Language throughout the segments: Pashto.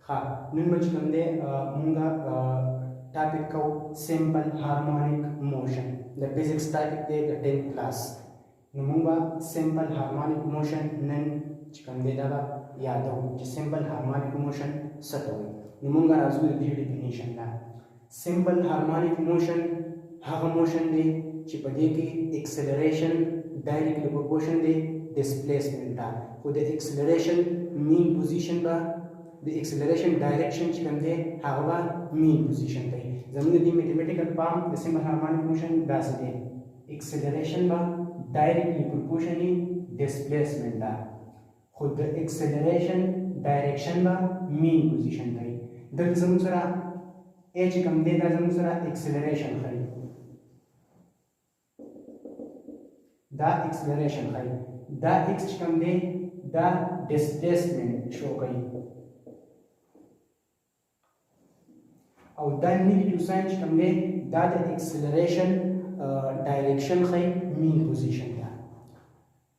ها نن به چې کوم دی مونږه ټاپک کوو سمپل هارمونیک موشن د فزیکس ټاپک دی د 10th کلاس نو مونږ به سمپل هارمونیک موشن نن چې کوم دی دا به یادو چې سمپل هارمونیک موشن څه ته وایي نو مونږ راځو د دې ډیفینیشن ته سمپل هارمونیک موشن هغه موشن دی چې په دې کې اکسلریشن ډایرکټلی پروپورشن دی ډسپلیسمنت ته خو د اکسلریشن مین پوزیشن به د اکسلریشن ډایرکشن چې کوم دی هغه به مین پوزیشن دی زموږ د میتھمیټیکل فارم د سمپل هارمونیک موشن داسې دی اکسلریشن به ډایرکټلی پروپورشن دی ډسپلیسمنت ته خو د اکسلریشن ډایرکشن به مین پوزیشن دی دلته زموږ سره ا چې کوم دی دا زموږ سره اکسلریشن ښیي دا اکسلریشن ښیي دا ایکس چې کوم دی دا ډسپلیسمنت شو کوي او دا نیگیټیو ساین چې کوم دی دا د اکسلریشن ډایرکشن ښیي مین پوزیشن ته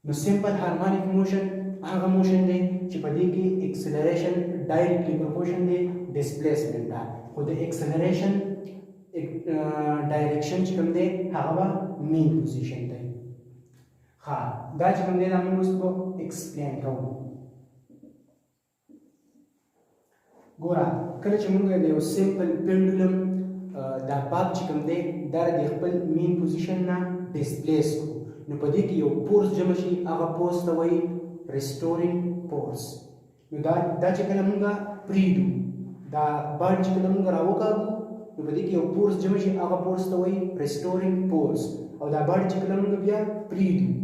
نو سمپل هارمونیک موشن هغه موشن دی چې په دې کې اکسلریشن ډایرکټلی پروپورشن دی ډسپلیسمنت ته خو د اکسلریشن ډایرکشن چې کوم دی هغه به مین پوزیشن دی ها دا چې کوم دی دا موږ اوس به ایکسپلین کوو ګوره کله چې موږ د یو سمپل پینډولم دا باب چې کوم دی دا د خپل مین پوزیشن نه ډسپلیس کړو نو په دې کې یو فورس جمع شي هغه فورس ته وایي ریسټورینګ فورس نو دا چې کله موږ پریږدو دا باډي چې کله موږ راوکاږو نو په دې کې یو فورس جمع شي هغه فورس ته وایي ریسټورینګ فورس او دا باډي چې کله موږ بیا پریږدو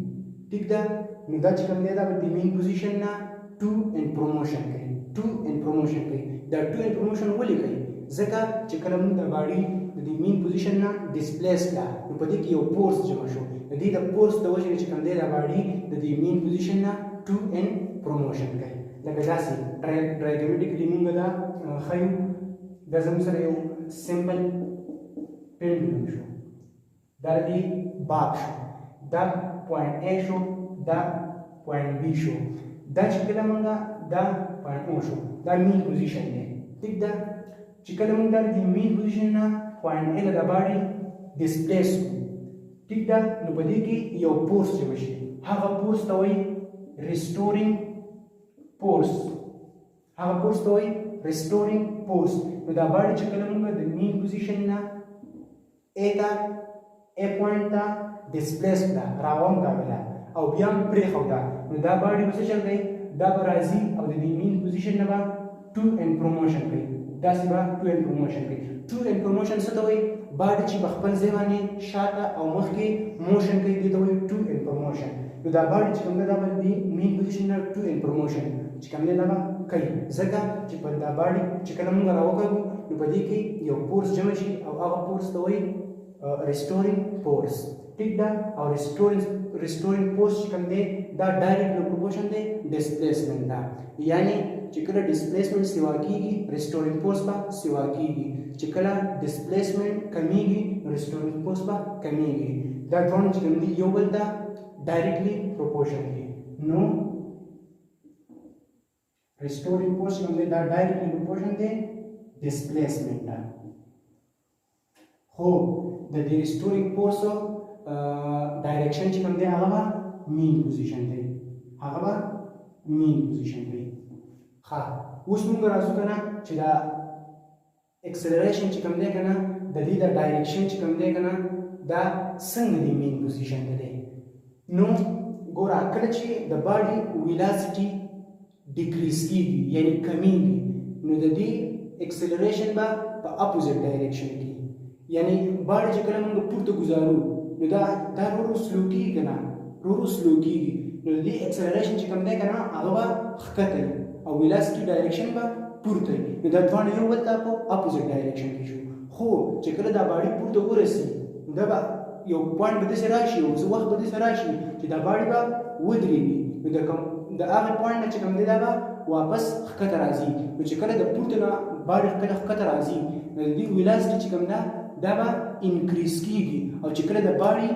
ٹھیک ده نو دا چې کوم دی دا به د مین پوزیشن نه ټو ان پروموشن کوي ټو ان پروموشن کوي دا ټو ان پروموشن ولې کوي ځکه چې کله موږ دا باډي د دې مین پوزیشن نه ډسپلیس کړه نو په دې کې یو فورس جمع شو د دې د فورس د وجې چې کوم دی دا باډي د دې مین پوزیشن نه ټو ان پروموشن کوي لکه داسې ډایګرامټیکلی موږ دا ښیو دا زموږ سره یو سمپل پینډولم شو دا دې باب شو دا پوینټ A شو دا پوینټ B شو دا چې کله موږ دا پوینټ O شو دا مین پوزیشن دی ٹھیک ده چې کله موږ دا د مین پوزیشن نه پوینټ A له باندې ډسپلیس کړو ٹھیک ده نو په دې کې یو فورس جوړ شي هغه فورس ته وایي ریسټورینګ فورس هغه فورس ته وایي ریسټورینګ فورس نو دا باندې چې کله موږ د مین پوزیشن نه A ته A پوینټ ته ډسپلیس کړه راوم کاوله او بیا پرې خوده نو دا باډي څه چل دی دا به راځي او د دې مین پوزیشن نه به ټو ان پروموشن کوي داسې به ټو ان پروموشن کوي ټو ان پروموشن څه ته وایي باډي چې په خپل ځای باندې شاته او مخکې موشن کوي دې ته وایي ټو ان پروموشن نو دا باډي چې کوم دی دا به د مین پوزیشن نه ټو ان پروموشن چې کوم دی دا به کوي ځکه چې په دا باډي چې کله موږ راوکړو نو په دې کې یو فورس جمع شي او هغه فورس ته وایي ریسټورینګ فورس ٹھیک ده او ریسټورینګ فورس چې کوم دی دا ډایرکټ پروپورشن دی ډسپلیسمنت ته یعنی چې کله ډسپلیسمنت سیوا کیږي ریسټورینګ فورس به سیوا کیږي چې کله ډسپلیسمنت کمیږي ریسټورینګ فورس به کمیږي دا ټول چې کوم دی یو بل ته ډایرکټلی پروپورشن دی نو ریسټورینګ فورس کوم دی دا ډایرکټلی پروپورشن دی ډسپلیسمنت ته خو د دې ریسټورینګ فورس ډایرکشن چې کوم دی هغه به مین پوزیشن دی هغه به مین پوزیشن دی ښه اوس موږ راځو که نه چې دا اکسلریشن چې کوم دی که نه د دې د ډایرکشن چې کوم دی که نه دا څنګه دی مین پوزیشن ته دی نو ګوره کله چې د باډي ویلاسټي ډیکریز کېږي یعنی کمیږي نو د دې اکسلریشن به په اپوزیټ ډایرکشن کې یعنی باډي چې کله موږ پورته ګزارو نو دا ورو سلو کېږي که نه ورو سلو کېږي نو د دې اکسلریشن چې کوم دی که نه هغه به ښکته وي او ویلاسټي ډایرکشن به پورته وي نو دا دواړه یو بل ته په اپوزیټ ډایرکشن کې شو خو چې کله دا باډي پورته ورسي دا به یو پوینټ به داسې راشي یو څه وخت به داسې راشي چې دا باډي به ودرېږي نو د هغه پوینټ نه چې کوم دی دا به واپس ښکته راځي نو چې کله د پورته نه باډي ښکته راځي نو د دې ویلاسټي چې کوم ده دا به انکریز کېږي او چې کله د باډي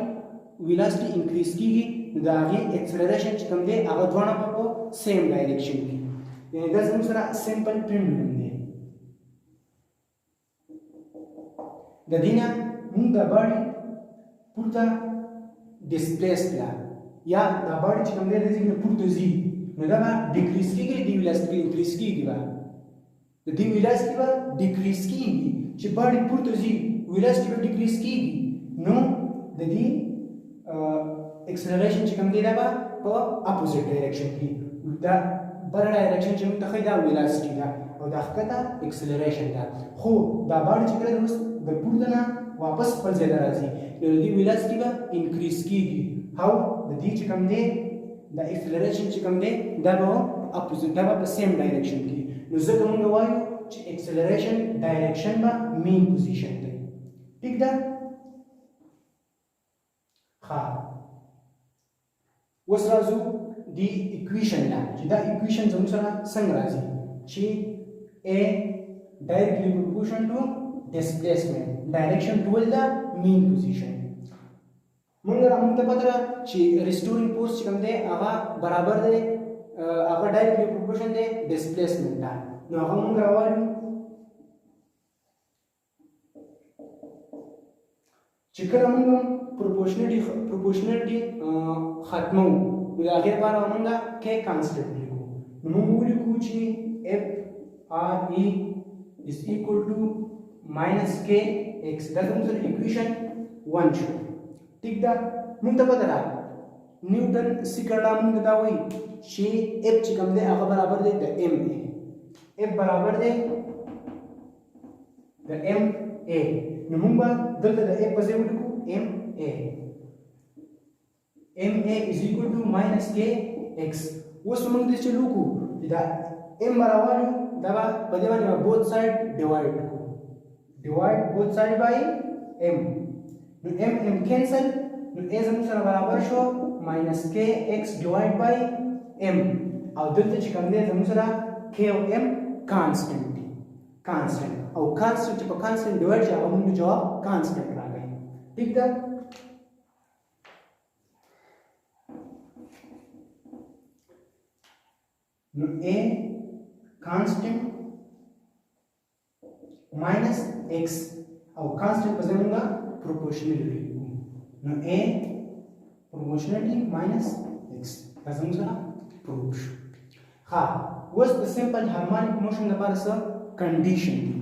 ویلاسټي انکریز کېږي نو د هغې اکسلریشن چې کوم دی هغه دواړه به په سیم ډایرکشن کې یعنې دا زموږ سره سمپل پینډولم دی د دې نه موږ دا باډي پورته ډسپلیس کړه یا دا باډي چې کوم دی د دې نه پورته ځي نو دا به ډیکریز کېږي د دې ویلاسټي انکریز کېږي به د دې ویلاسټي به ډیکریز کېږي چې باډي پورته ځي ویلاسټي به ډیکریز کېږي نو د دې acceleration چې کوم دی دا به په اپوزیټ ډایرکشن کې دا بل ډایرکشن چې موږ ته ښیي دا ویلاسټي ده او دا ښکته acceleration ده خو دا باډي چې کله اوس د پورته نه واپس خپل ځای ته راځي نو د دې ویلاسټي به انکریز کېږي او د دې چې کوم دی دا acceleration چې کوم دی دا به اپوزیټ دا به په سیم ډایرکشن کې نو ځکه موږ وایو چې acceleration ډایرکشن به مین پوزیشن دی ٹھیک ده ها اوس راځو د اکویشن ته چې دا اکویشن زموږ سره څنګه راځي چې a directly proportional to displacement direction toward the mean position موږ ته پته ده چې restoring force چې کوم دی هغه برابر دی هغه directly proportional دی displacement ته نو هغه موږ راوړو چې کله موږ proportionality ختمو نو د هغې لپاره موږ k constant لیکو نو موږ ولیکو چې f r e is equal to minus kx دا زموږ سره equation 1 شو ٹھیک ده موږ ته پته ده نیوټن سیکنډ لا موږ دا وایي چې f چې کوم دی هغه برابر دی د m a f برابر دی د m a نو موږ به دلته د f په ځای ولیکو m a ma is equal to minus kx اوس موږ دې چې لیکو دا m برابر دا به په دې باندې both side divide کو divide both side by m نو m cancel نو a زموږ سره برابر شو minus kx divide by m او دلته چې کوم دی زموږ سره k او m constant دي constant او constant چې په constant divide شي هغه موږ جواب constant راغی ٹھیک ده نو a constant minus x او constant په ځای موږ proportional لیکو نو a proportionality minus x دا زموږ سره پروف شو ها اوس د سمپل هارمونیک موشن لپاره څه کنډیشن دي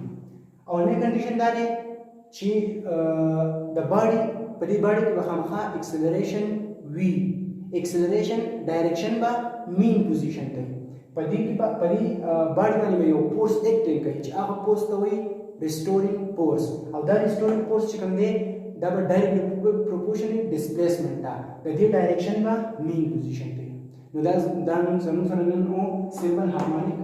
او نه کنډیشن دا دی چې د باډي په دې باډي کې به خامخا acceleration وي acceleration ډایرکشن به مین پوزیشن دی په دې کې په دې باډي باندې یو فورس اکټینګ کوي چې هغه فورس ته وایي restoring force او دا restoring force چې کوم دی دا به ډایرکټلی پروپورشنل ډسپلیسمنت ده د دې ډایرکشن به مین پوزیشن دی نو دا زموږ سره نن او سمپل هارمونیک